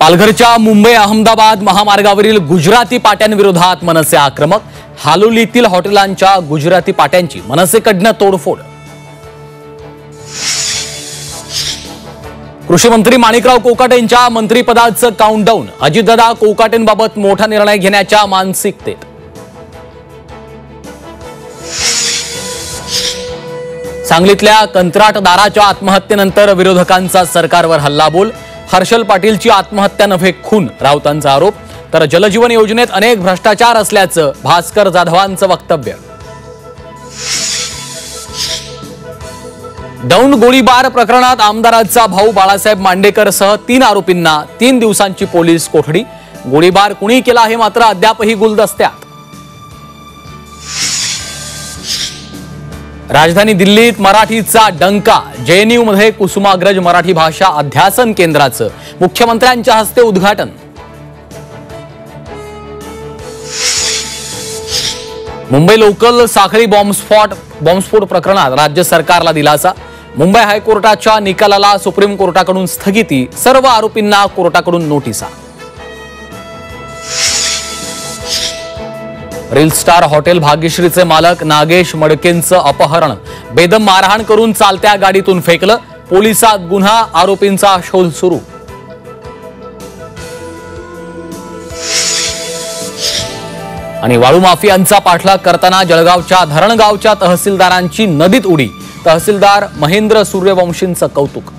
पालघरच्या मुंबई अहमदाबाद महामार्गावरील गुजराती पाट्यांविरोधात मनसे आक्रमक। हालोलीतील हॉटेलांच्या गुजराती पाट्यांची मनसेकडनं तोडफोड। कृषी मंत्री माणिकराव कोकाटे यांच्या मंत्रिपदाचं काउंटडाऊन। अजितदादा कोकाटेंबाबत मोठा निर्णय घेण्याच्या मानसिकतेत। सांगलीतल्या कंत्राटदाराच्या आत्महत्येनंतर विरोधकांचा सरकारवर हल्लाबोल। हर्षल पाटीलची आत्महत्या नव्हे खून, राऊतांचा आरोप। तर जलजीवन योजनेत अनेक भ्रष्टाचार असल्याचं भास्कर जाधवांचं वक्तव्य। दौंड गोळीबार प्रकरणात आमदाराचा भाऊ बाळासाहेब मांडेकरसह 3 आरोपींना 3 दिवसांची पोलीस कोठडी। गोळीबार कुणी केला हे मात्र अद्यापही गुलदस्त्यात। राजधानी दिल्लीत मराठीचा डंका। जेएनयू मध्ये कुसुमाग्रज मराठी भाषा अध्यासन केंद्राचं मुख्यमंत्र्यांच्या हस्ते उद्घाटन। मुंबई लोकल साखळी बॉम्बस्फोट प्रकरणात राज्य सरकारला दिलासा। मुंबई हायकोर्टाच्या निकालाला सुप्रीम कोर्टाकडून स्थगिती। सर्व आरोपींना कोर्टाकडून नोटिसा। रील स्टार हॉटेल भाग्यश्रीचे मालक नागेश मडकेंचं अपहरण। बेदम मारहाण करून चालत्या गाडीतून फेकलं। पोलिसात गुन्हा, आरोपींचा शोध सुरू। आणि वाळू माफियांचा पाठलाग करताना जळगावच्या धरणगावच्या तहसीलदारांची नदीत उडी। तहसीलदार महेंद्र सूर्यवंशींचं कौतुक।